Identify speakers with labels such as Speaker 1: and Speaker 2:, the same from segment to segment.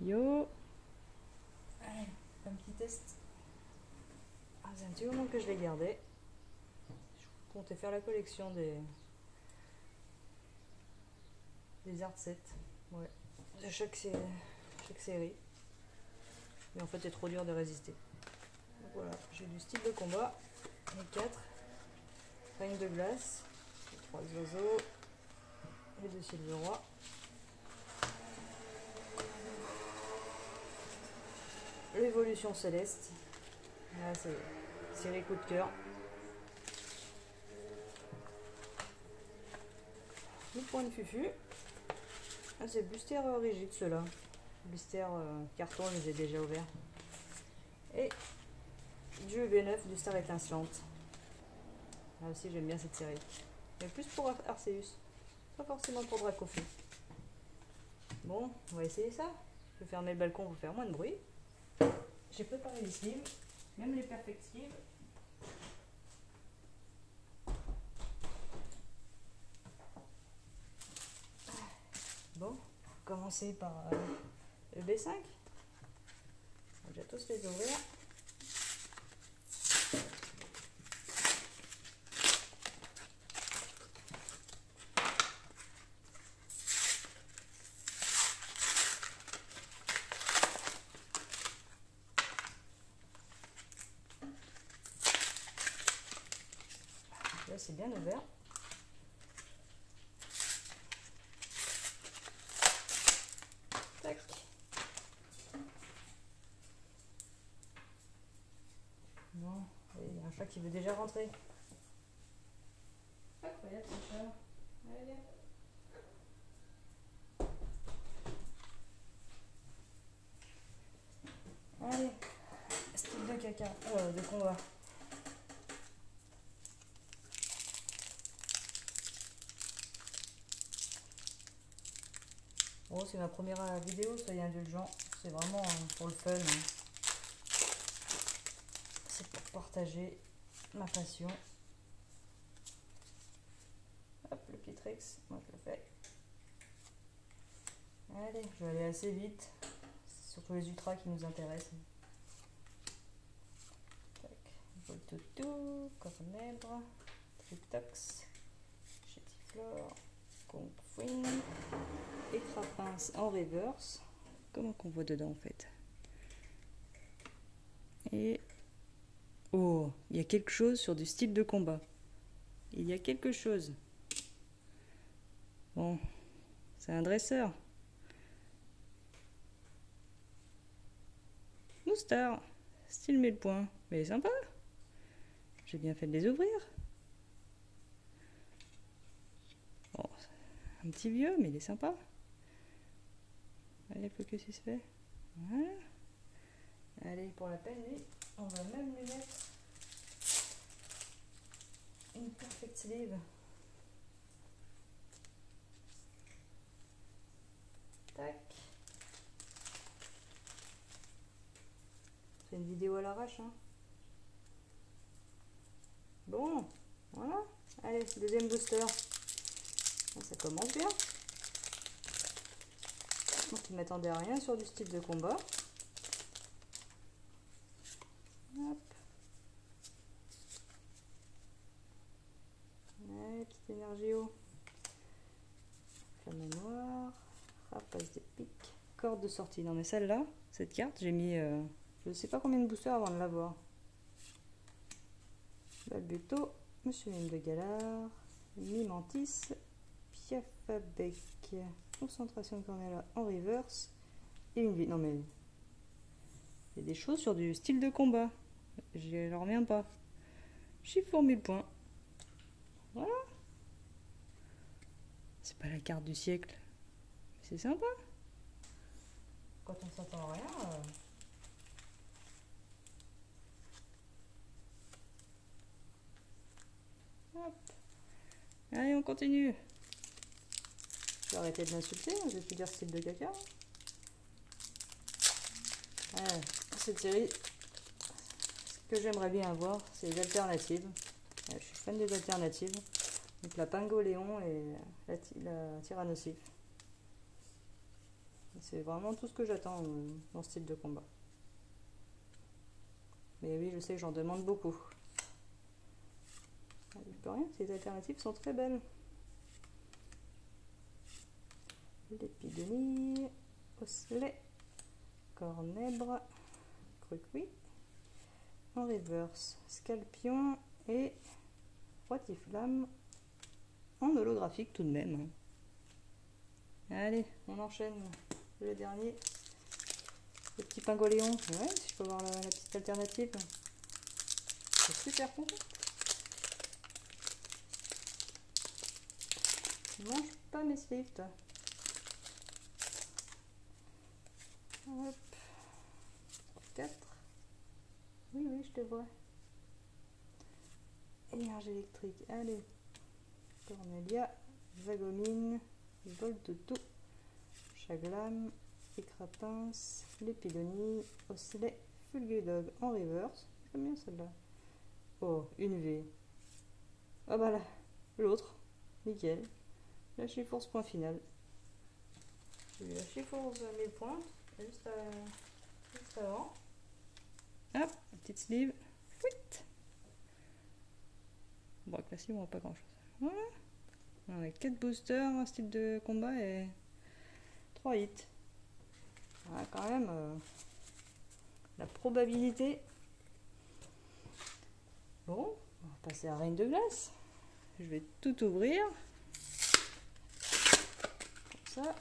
Speaker 1: Yo. Allez, un petit test. Ah, c'est un petit moment que je l'ai gardé. Je comptais faire la collection des art sets. Ouais. De chaque série. Mais en fait, c'est trop dur de résister. Donc voilà, j'ai du style de combat. Les 4. Reine de glace. Les 3 oiseaux. Les 2 cils de roi. L'évolution céleste. Là, c'est série coup de cœur. Le point de fufu. Ah, c'est blister rigide ceux-là. Blister carton, je les ai déjà ouverts. Et du V9 du Star étincelante. Là aussi, j'aime bien cette série. Mais plus pour Arceus. Pas forcément pour Dracofeu. Bon, on va essayer ça. Je vais fermer le balcon pour faire moins de bruit. J'ai préparé les sleeves, même les perfect sleeves. Bon, on va commencer par le B5. On va déjà tous les ouvrir. Là, c'est bien ouvert. Tac. Bon, il y a un chat qui veut déjà rentrer. Incroyable ce chat. Allez, viens. Allez, style de caca, de combat. Bon, c'est ma première vidéo, soyez indulgents. C'est vraiment pour le fun. Hein. C'est pour partager ma passion. Hop, le petit tricks, moi je le fais. Allez, je vais aller assez vite. C'est surtout les ultras qui nous intéressent. Voltoutou, Cornèbre, Triptox, Chetiflore, Confouine et Trapince en reverse. Comment qu'on voit dedans en fait? Et oh, il y a quelque chose sur du style de combat. Il y a quelque chose. Bon, c'est un dresseur. Moustar, style 1000 points. Mais il est sympa. J'ai bien fait de les ouvrir. Bon, un petit vieux, mais il est sympa. Allez, plus que si se fait. Voilà. Allez, pour la peine, lui, on va même lui mettre une perfect sleeve. Tac. C'est une vidéo à l'arrache, hein. Bon, voilà. Allez, deuxième booster. Bon, ça commence bien. Donc, je ne m'attendais à rien sur du style de combat. Hop. Allez, petite énergie haut. Flamme noire. Rapace des pics. Corde de sortie. Non, mais celle-là, cette carte, j'ai mis je ne sais pas combien de boosters avant de l'avoir. Balbuto, Monsieur Mime de Galard, Mimantis, Piafabec, concentration de Cornella en reverse et une vie. Non mais il y a des choses sur du style de combat. Je ne reviens pas. Chiffon 1000 points. Voilà. C'est pas la carte du siècle. C'est sympa. Quand on s'attend à rien. Hop. Allez, on continue. Je vais arrêter de m'insulter, je vais plus dire style de caca. Ouais, cette série, ce que j'aimerais bien avoir, c'est les alternatives. Je suis fan des alternatives. Donc la Pingoléon et la Tyrannosif. C'est vraiment tout ce que j'attends dans ce style de combat. Mais oui, je sais que j'en demande beaucoup. Je peux rien, ces alternatives sont très belles. L'épidonie, osselet, cornèbre, cruquis, en reverse, scalpion et rotiflamme en holographique tout de même. Allez, on enchaîne le dernier. Le petit pingoléon. Ouais, si je peux voir la petite alternative. C'est super content. Je mange pas mes sleeves, toi. Hop. 4. Oui, oui, je te vois. Énergie électrique. Allez. Cornelia, Vagomine, Voltoto, Chaglam, Écrapince, Lépidonie, Osselet, Fulgudog en reverse. J'aime bien celle-là. Oh, une V. Ah bah là, l'autre. Nickel. La Chifourse point final. J'ai eu la Chifourse 1000 points juste avant. Hop, la petite sleeve. Fuit. Bon, avec la sleeve, on voit pas grand chose. Voilà. On a 4 boosters, un style de combat et 3 hits. Voilà, quand même, la probabilité. Bon, on va passer à Reine de Glace. Je vais tout ouvrir. Comme ça.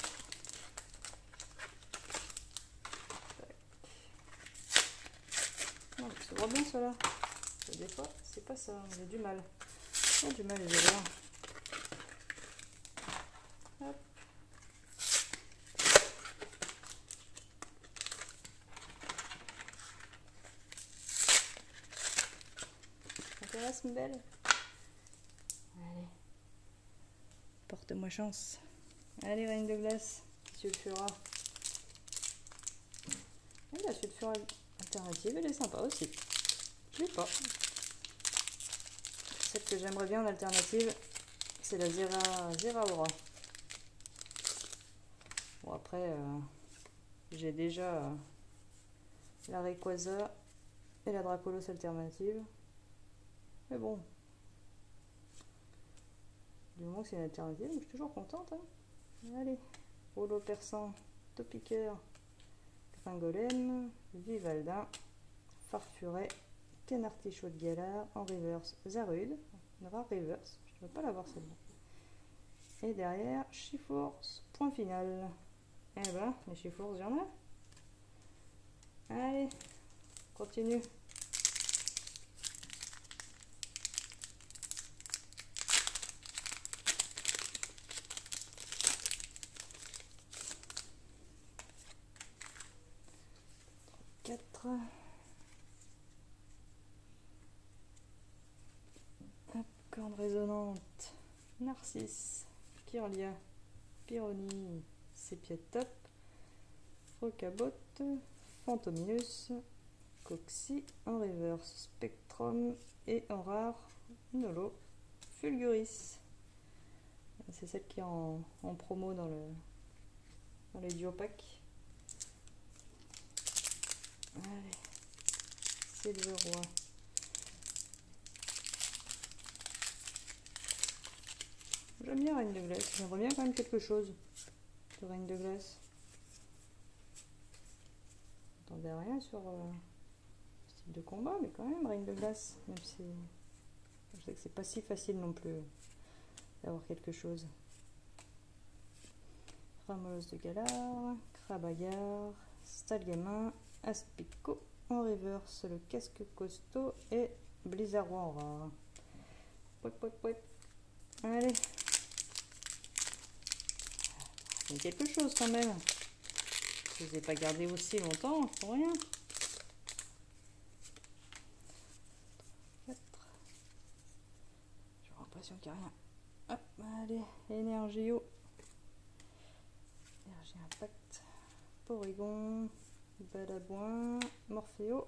Speaker 1: Non, ça va bien cela. Des fois, c'est pas ça, j'ai du mal. J'ai du mal à les ouvrir. Hop. Intéresse, une belle. Allez. Porte-moi chance. Allez, Reine de Glace, sulfura. Et la sulfura alternative, elle est sympa aussi. Je l'ai pas. Celle que j'aimerais bien en alternative, c'est la Zeraora. Bon, après, j'ai déjà la Rayquaza et la Dracolos alternative. Mais bon, du moment que c'est une alternative, je suis toujours contente. Hein. Allez, Holo Perçant, Topiqueur, Gringolem, Vivaldin, Farfuret, Canartichaud de Galar, en reverse, Zarude, une rare reverse, je ne veux pas l'avoir celle-là. Et derrière, Chifourse, point final. Eh ben, les Chifourse, j'en ai. Allez, continue. Corne résonante, Narcisse, Kirlia, Pyrrhony, Sépia Top, Rocabot, Fantominus, Coxy, en reverse, Spectrum et en rare, Nolo, Fulguris. C'est celle qui est en promo dans les duo packs. Allez, c'est le roi. J'aime bien Reine de Glace, j'aimerais bien quand même quelque chose de Reine de Glace. Je n'entendais rien sur ce type de combat, mais quand même Reine de Glace, même si je sais que c'est pas si facile non plus d'avoir quelque chose. Ramolos de Galar, Crabagar, Stalgamin, Aspico, en reverse le casque costaud et Blizzard en rare. Allez. Il y a quelque chose quand même. Je ne les ai pas gardés aussi longtemps pour rien. 4. J'ai l'impression qu'il n'y a rien. Hop, allez, Énergio. Énergie Impact. Porygon. Balabouin. Morpheo.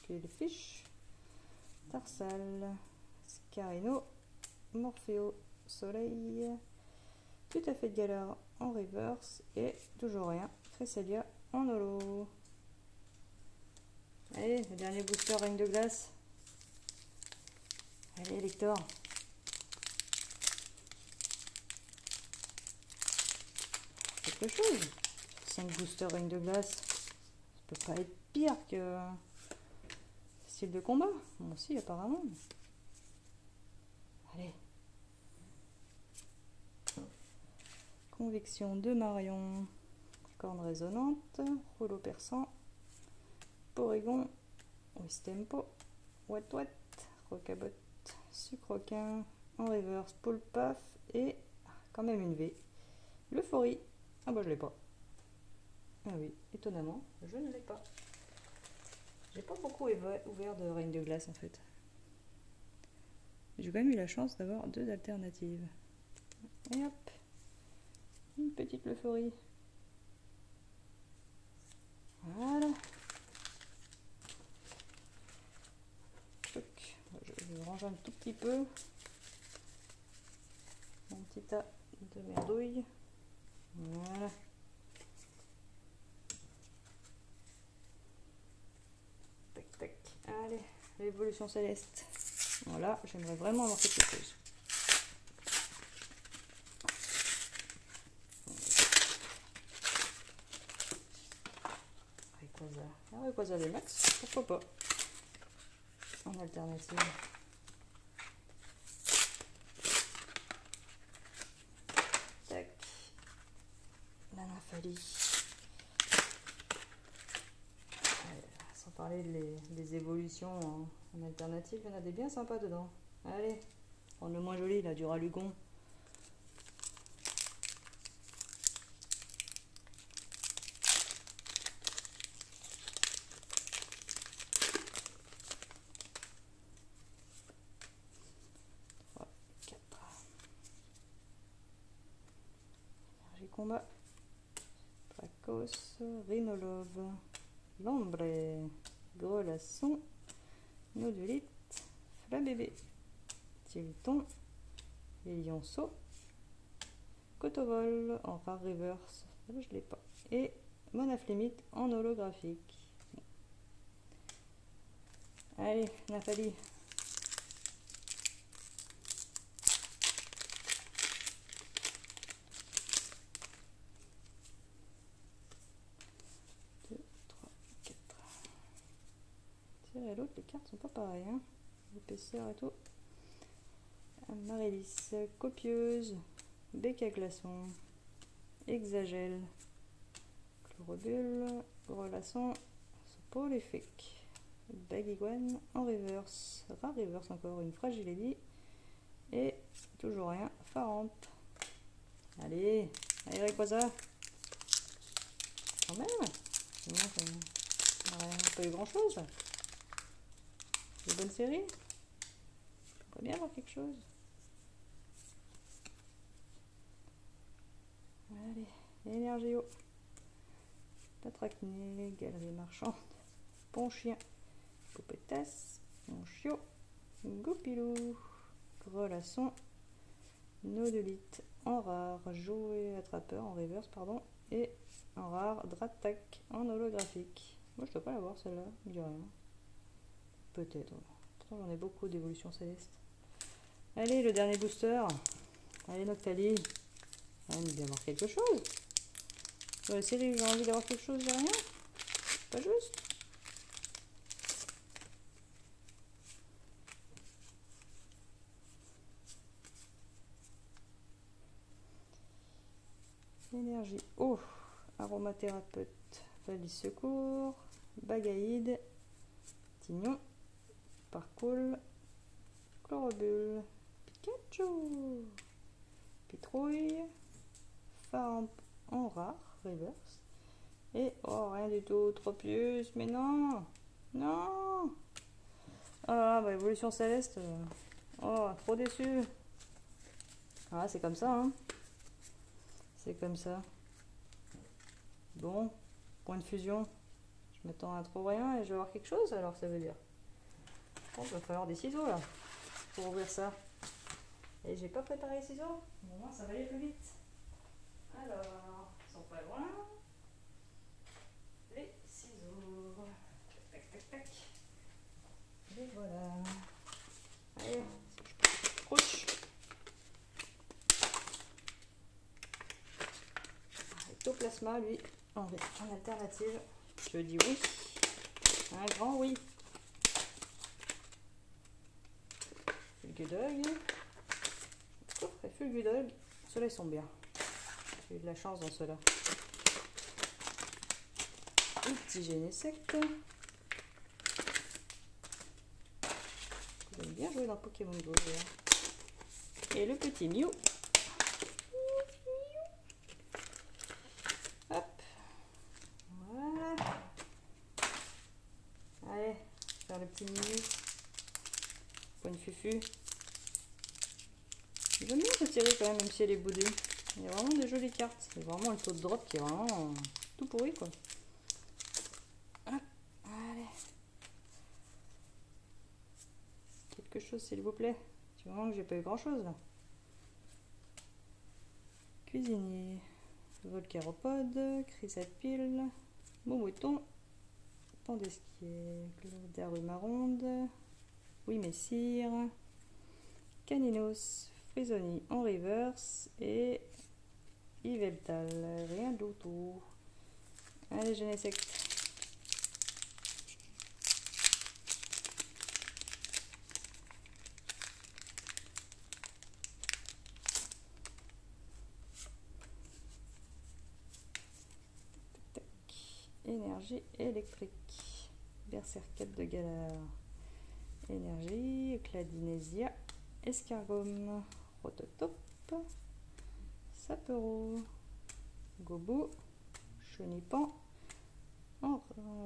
Speaker 1: Killfish. Tarsal. Scarino. Morpheo. Soleil. Tout à fait de galère en reverse et toujours rien. Cresselia en holo. Allez, le dernier booster règne de glace. Allez, lecteur. Quelque chose. 5 boosters règne de glace. Ça peut pas être pire que style de combat. Bon, si, apparemment. Allez. Conviction de Marion. Corne résonante. Rouleau perçant. Porygon. Wistempo. What What. Rocabot. Sucroquin. En reverse. Poule Paf. Et quand même une V. L'euphorie. Ah bah je l'ai pas. Ah oui, étonnamment, je ne l'ai pas. J'ai pas beaucoup ouvert de règne de glace en fait. J'ai quand même eu la chance d'avoir 2 alternatives. Et hop, une petite euphorie. Voilà. Je range un tout petit peu mon petit tas de merdouille. Voilà. Tac, tac. Allez, l'évolution céleste. Voilà, j'aimerais vraiment avoir quelque chose. Rayquaza des max, pourquoi pas. En alternative. Tac. Nanaphalie. Sans parler des évolutions en alternative, il y en a des bien sympas dedans. Allez, prendre le moins joli là, du Ralugon. Combat, Placos, Rhinolove, Lambré, Grelasson, Nodulite, Flabébé, Tilton, Lionceau, Cotovol en rare reverse, là je l'ai pas, et Monaflimite en holographique. Allez, Nathalie. Et l'autre, les cartes sont pas pareilles, hein. L'épaisseur et tout. Marilis, Copieuse, Bec à glaçon, Exagèle, Chlorobule, Grelasson, Polyphique, Bagiguane en reverse, rare reverse encore, une Fragility et toujours rien, Farante. Allez, allez Rayquaza. Quand même, on n'a pas eu grand chose. Une bonne série. J'aimerais bien avoir quelque chose. Allez, Énergéo, Patracné, Galerie Marchande, Ponchien, Poupetas, Ponchio, Goupilou, Grelasson, Nodulite en rare, Jouet Attrapeur en reverse, pardon, et en rare, Dratak en holographique. Moi je dois pas l'avoir celle-là, je dis rien. Peut-être. Pourtant j'en ai beaucoup d'évolution céleste. Allez, le dernier booster. Allez Noctalie. On aime bien avoir quelque chose. Dans la série, j'ai envie d'avoir quelque chose, j'ai rien. Pas juste. Énergie. Oh, aromathérapeute. Valise secours. Bagaïde. Tignon. Parcours. Chlorobule. Pikachu. Pitrouille. Farm en rare, reverse. Et oh, rien du tout, trop plus, mais non, non. Ah, bah, évolution céleste. Oh, trop déçu. Ah, c'est comme ça, hein. C'est comme ça. Bon, point de fusion. Je m'attends à trop rien et je vais avoir quelque chose, alors ça veut dire. Bon, il va falloir des ciseaux là pour ouvrir ça. Et j'ai pas préparé les ciseaux. Au moins, ça va aller plus vite. Alors, ils sont pas loin. Les ciseaux. Tac, tac, tac. Et voilà. Allez, couche. Ectoplasma, lui, en alternative, je dis oui. Un grand oui. Fulgudog. Coffret Fulgudog. Ceux-là, ils sont bien. J'ai eu de la chance dans ceux-là. Un petit Genesect. J'aime bien jouer dans Pokémon Go. Et le petit Mew. Hop. Voilà. Allez, faire le petit Mew. Point de fufu. J'aime bien cette série quand même si elle est boudée. Il y a vraiment des jolies cartes. C'est vraiment le taux de drop qui est vraiment tout pourri quoi. Hop. Allez. Quelque chose s'il vous plaît. Tu vois que j'ai pas eu grand chose là. Cuisinier. Volcaropode. Chrysapile. Moumouton. Pandesquier. Darumaronde. Oui messire. Caninos. Frisoni en reverse et Yveltal, rien d'autre. Allez, Genesect. Énergie électrique. Berserkade de Galar. Énergie, Cladinesia, Escargome. Rototop, Sapero, Gobo, Chenipan, en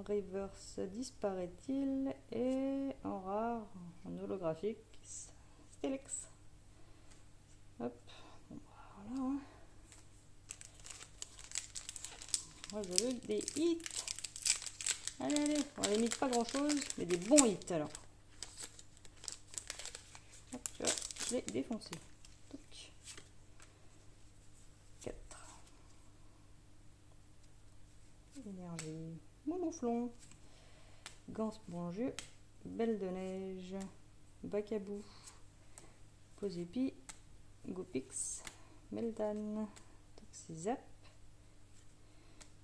Speaker 1: reverse disparaît-il et en rare, en holographique, Steelix. Hop, bon, voilà. Moi je veux des hits. Allez, allez, on limite pas grand chose, mais des bons hits alors. Hop, tu vois, je l'ai défoncé. 4. Énergie. Monoflon. Gans Bonjeu. Belle de neige. Bacabou. Posépi. Gopix. Meldan. Toxizap.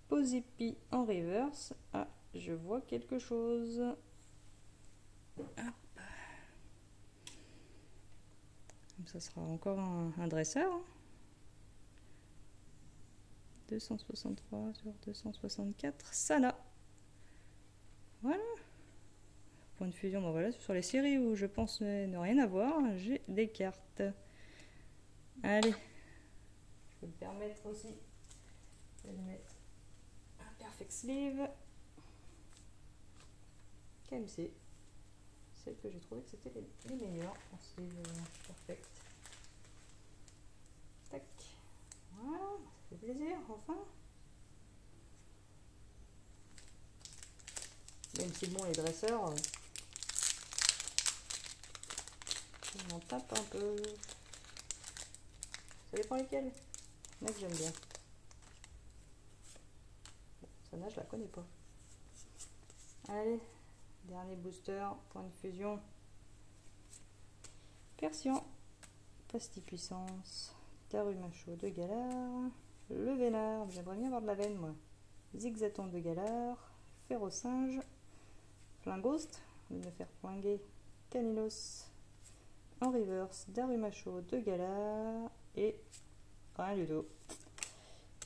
Speaker 1: Posépi en reverse. Ah, je vois quelque chose. Ah. Ça sera encore un dresseur. 263 sur 264. Sana. Voilà. Point de fusion. Bon, voilà, sur les séries où je pense ne rien avoir, j'ai des cartes. Allez. Je peux me permettre aussi de mettre un Perfect Sleeve. KMC. Celle que j'ai trouvé que c'était les meilleures en sleeve perfect. Tac. Voilà, ça fait plaisir, enfin. Même si bon, les dresseurs, on en tape un peu. Ça dépend lesquels. Mec, j'aime bien. Bon, Sana, je la connais pas. Allez, dernier booster, point de fusion. Persian, Pastille Puissance, Darumacho de Galar, le Vénard, j'aimerais bien avoir de la veine moi. Zigzaton de Galar, Ferrosinge, Flingost, je vais me faire poinguer, Caninos, en reverse, Darumacho de Galar et rien du tout.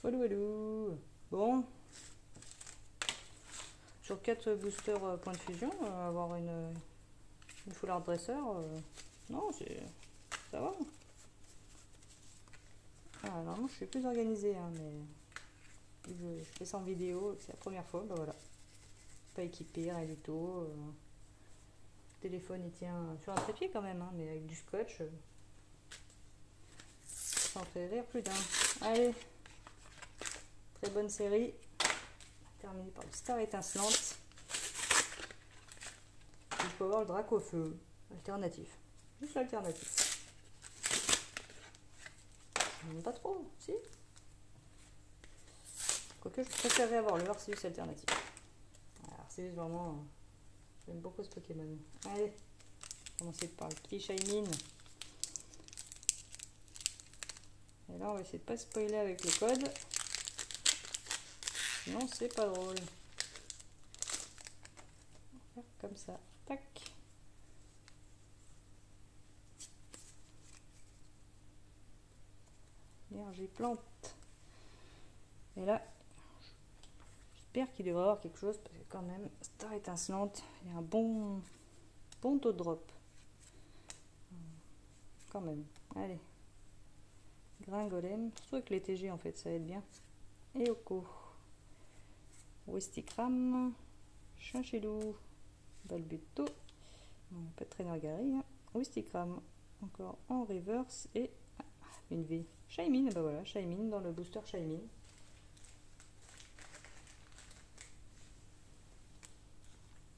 Speaker 1: Walou walou. Bon, sur 4 boosters point de fusion, avoir une foulard dresseur, non, ça va. Ah, normalement, je suis plus organisée, hein, mais je fais ça en vidéo, c'est la première fois, ben voilà. Pas équipé, rien du tout. Le téléphone, il tient sur un trépied quand même, hein, mais avec du scotch. Ça en fait rire plus d'un. Allez, très bonne série. Terminée par le Star étincelante. Et je peux avoir le Dracofeu, alternatif. Juste l'alternatif. Pas trop, si. que je préférerais avoir le Arceus alternatif. Arceus, vraiment, j'aime beaucoup ce Pokémon. Allez, on va commencer par le petit Shaymin. Et là, on va essayer de pas spoiler avec le code. Sinon, c'est pas drôle. On va faire comme ça. Tac. Énergie plante. Et là, j'espère qu'il devrait y avoir quelque chose parce que quand même, Star étincelante, il y a un bon taux de drop. Quand même. Allez. Gringolem. Surtout avec les TG en fait, ça va être bien. Et Oko. Wistikram. Chinchillou. Balbuto. Pas de traîneur Gary. Hein. Wistikram. Encore en reverse. Et une V. Shaymin. Bah voilà, Shaymin dans le booster Shaymin.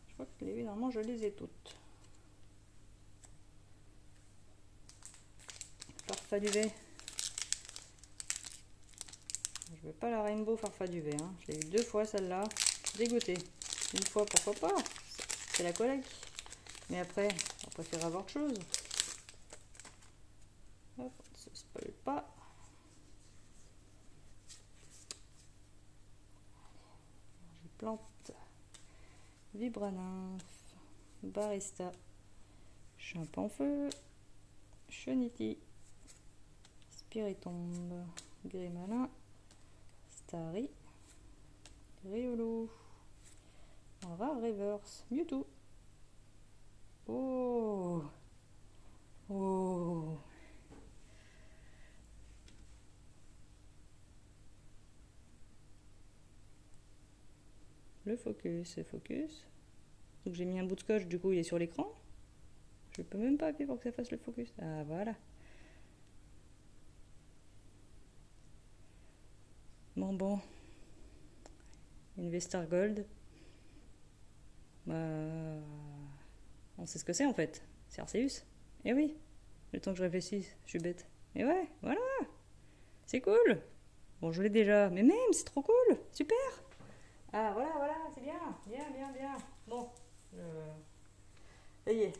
Speaker 1: Je crois que les V, normalement, je les ai toutes. Farfa du V. Je veux pas la Rainbow Farfa du V. Hein. Je l'ai eu 2 fois celle-là. Dégoûté. Une fois, pourquoi pas. C'est la collègue. Mais après, on préfère avoir autre chose. Hop, on ne se spoil pas. Je plante. Vibranymph. Barista. Chimpanfeu. Cheniti. Spiritombe. Grimalin. Starry. Riolu. On va reverse. Mewtwo. Oh. Oh. Le focus. Donc j'ai mis un bout de scotch, du coup il est sur l'écran. Je peux même pas appuyer pour que ça fasse le focus. Ah voilà. Bon. Investor Gold. Bah, on sait ce que c'est en fait. C'est Arceus. Eh oui. Le temps que je réfléchisse, je suis bête. Et ouais, voilà. C'est cool. Bon, je l'ai déjà. Mais même, c'est trop cool. Super. Ah, voilà, c'est bien. Bien. Bon. Ça y est.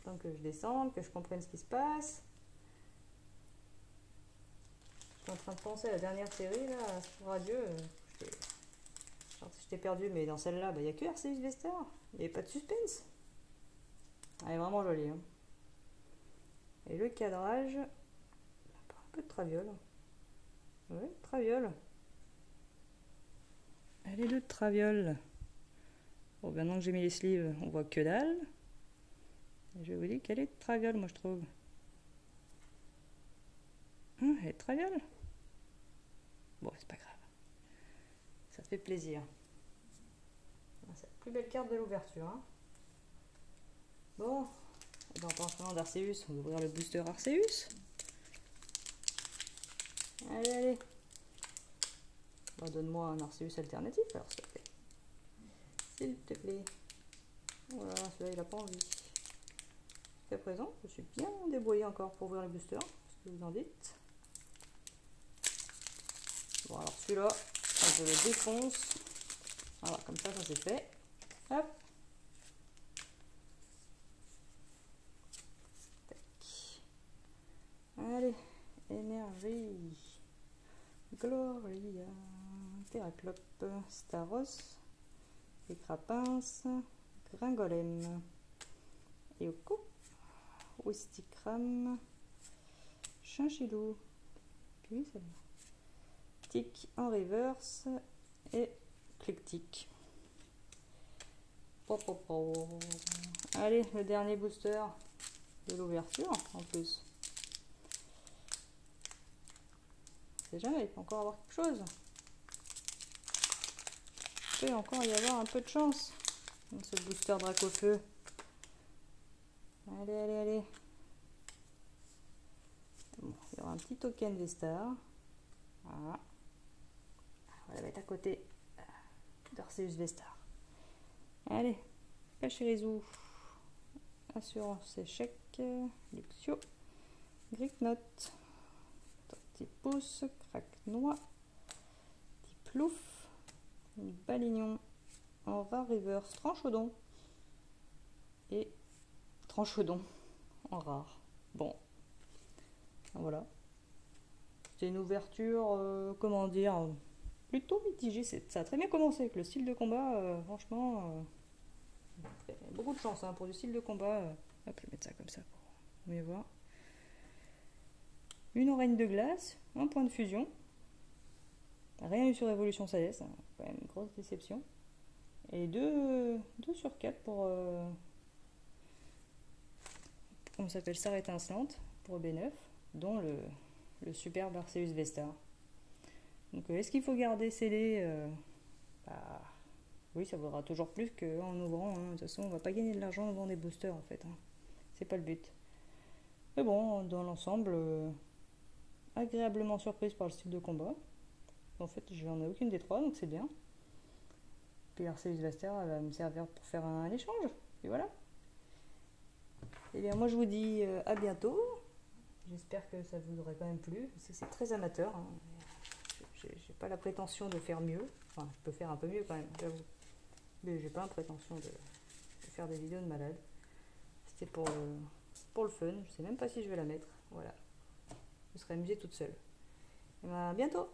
Speaker 1: Tant que je descende, que je comprenne ce qui se passe. Je suis en train de penser à la dernière série, là, Astro Radio. Je t'ai perdu, mais dans celle-là, il n'y a que Arceus Vestar. Il n'y avait pas de suspense. Elle est vraiment jolie. Hein. Et le cadrage, un peu de traviole. Oui, traviole. Elle est de traviole. Bon, maintenant que j'ai mis les sleeves, on voit que dalle. Et je vous dis qu'elle est de traviole, moi je trouve. Elle est de traviole. Bon, c'est pas grave. Ça fait plaisir. C'est la plus belle carte de l'ouverture. Hein. Bon, en parlant d'Arceus, on va ouvrir le booster Arceus. Allez. Bah, donne-moi un Arceus alternatif alors, s'il te plaît. S'il te plaît. Voilà, celui-là il n'a pas envie. Jusqu'à présent, je suis bien débrouillée encore pour ouvrir le booster. Qu'est-ce que vous en dites? Bon, alors celui-là, je le défonce. Voilà, comme ça c'est fait. Hop. Allez, énergie. Gloria. Terraclope. Staros. Écrapins. Gringolem. Oko. Wistikram. Chinchillou. Puis celle-là. Tic en reverse. Et Clictic. Allez, le dernier booster de l'ouverture en plus. C'est jamais, il peut encore avoir quelque chose. Il peut encore y avoir un peu de chance dans ce booster Dracofeu. Allez. Bon, il y aura un petit token Vestar. Voilà. On va la mettre à côté d'Arceus Vestar. Allez, Pachirisu. Assurance échec. Luxio. Gricknote. Petit pouce. Craque noix. Plouf, Balignon en rare reverse, Tranchodon et Tranchodon en rare. Bon, voilà. C'est une ouverture, comment dire, plutôt mitigée. Ça a très bien commencé avec le style de combat, franchement, beaucoup de chance hein, pour du style de combat. Hop, je vais mettre ça comme ça pour mieux voir. Une oreille de glace, un point de fusion. Rien eu sur Evolution Sadès, hein, quand même une grosse déception. Et 2 sur 4 pour comment ça s'appelle, Star étincelante pour B9, dont le superbe Arceus Vestar. Donc est-ce qu'il faut garder scellé bah, oui, ça vaudra toujours plus qu'en ouvrant. Hein. De toute façon, on va pas gagner de l'argent en ouvrant des boosters en fait. Hein. C'est pas le but. Mais bon, dans l'ensemble, agréablement surprise par le style de combat. En fait, je n'en ai aucune des trois, donc c'est bien. Puis Arceus Vestar, elle va me servir pour faire un échange. Et voilà. Et bien, moi je vous dis à bientôt. J'espère que ça vous aurait quand même plu. C'est très amateur. Hein. J'ai pas la prétention de faire mieux. Enfin, je peux faire un peu mieux quand même, j'avoue. Mais j'ai pas la prétention de faire des vidéos de malade. C'était pour le fun. Je sais même pas si je vais la mettre. Voilà. Je serai amusée toute seule. Et bien, à bientôt.